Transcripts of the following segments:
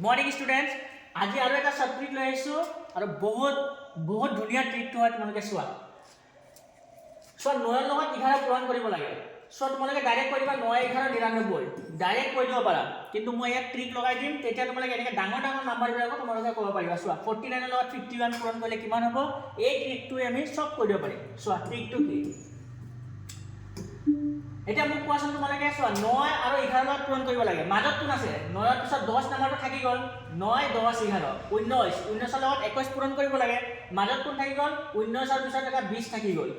morning students आज और एक सब ट्रिक लै और बहुत धुनिया ट्रिक है तुम्हें चुआ सो 9 লগত 11 पूरण কৰিব লাগে सो तुम्हें डायरेक्ट कर 9 11 99 डायरेक्ट कर দিব पारा किंतु मैं एक ट्रिक लगाई दिम तेतिया तुम्हें एने डाঙर डाঙर नम्बर बिलाक तुम्हें कब पारा चुआ 49 লগত 51 पूरण करले किमान हबो এই ट्रिकটো আমি सब कर দিব পাৰিম चुआ ट्रिकটো কি এটা মোক কোৱাচোন তোমালোকে চোৱা 9 আৰু 11 লগত পূৰণ কৰিব লাগে মাজত কোন আছে 9 ৰ পিছত 10 নম্বৰটো থাকি গল 9 10 11 19 19 ৰ লগত 21 পূৰণ কৰিব লাগে মাজত কোন থাকি গল 19 ৰ পিছত এটা 20 থাকি গল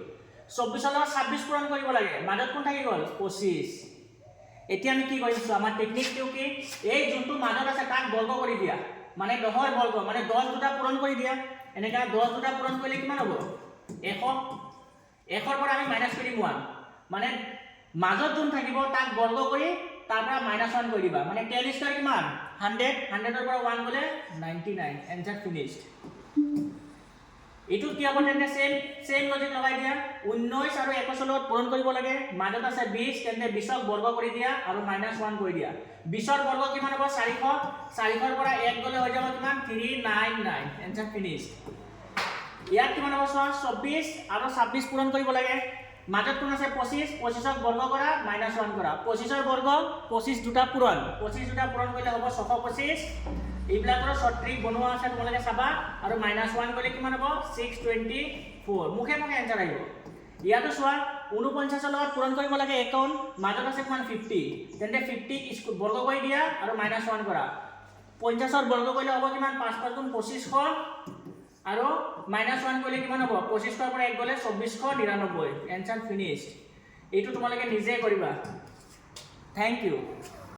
24 ৰ লগত 26 পূৰণ কৰিব লাগে মাজত কোন থাকি গল 25 এতিয়া আমি কি কৰিছো আমাৰ টেকনিকটো কি এই যোনটো মাজত আছে তাক বৰ্গ কৰি দিয়া মানে 10 ৰ বৰ্গ মানে 10 দুটা পূৰণ কৰি দিয়া এনেকা 10 দুটা পূৰণ কৰিলে কিমান হ'ব 100 100 ৰ পৰা আমি মাইনাস কৰিম 1 মানে মাজত যোন থাকিব তাক বৰ্গ কৰি তাৰ পৰা -1 কৰি দিবা মানে 10 স্কয়াৰ কিমান 100 100 ৰ পৰা 1 গলে 99 आंसर फिनिश्ड এটো কি হ'ব তেন্তে সেম লজিক লগাই দিয়া 19 আৰু 21 লগত পূৰণ কৰিব লাগে মাজত আছে 20 তেন্তে 20 ক বৰ্গ কৰি দিয়া আৰু -1 কৰি দিয়া 20 ৰ বৰ্গ কিমান হ'ব 400 400 ৰ পৰা 1 গলে হৈ যাব কিমান 399 आंसर फिनिश्ड ইয়াত কিমান হ'ব 24 আৰু 26 পূৰণ কৰিব লাগে মাজত কোন আছে 25 25 ক বৰ্গ কৰা -1 কৰা 25 ৰ বৰ্গ 25 দুটা পূৰণ 25 দুটা পূৰণ কৰিলে হ'ব 625 এইবিলাকৰ শৰ্ট ট্ৰিক বনোৱা আছে তোমালোকে চাবা আৰু -1 কৰিলে কিমান হ'ব 624 মুখে মুখে आंसर আহিব ইয়াতো চোৱা 49 ৰ লগত পূৰণ কৰিব লাগে 51 মাজত আছে কিমান 50 তেন্তে 50 ক বৰ্গ কৰি দিয়া আৰু -1 কৰা 50 ৰ বৰ্গ কৰিলে হ'ব কিমান 5 5 গুণ 2500 আৰু -1 কৰিলে কিমান হ'ব 25 ৰ পৰা 1 গলে 2499 आंसर फिनिश्ड এইটো তোমালোকে নিজে কৰিবা थैंक यू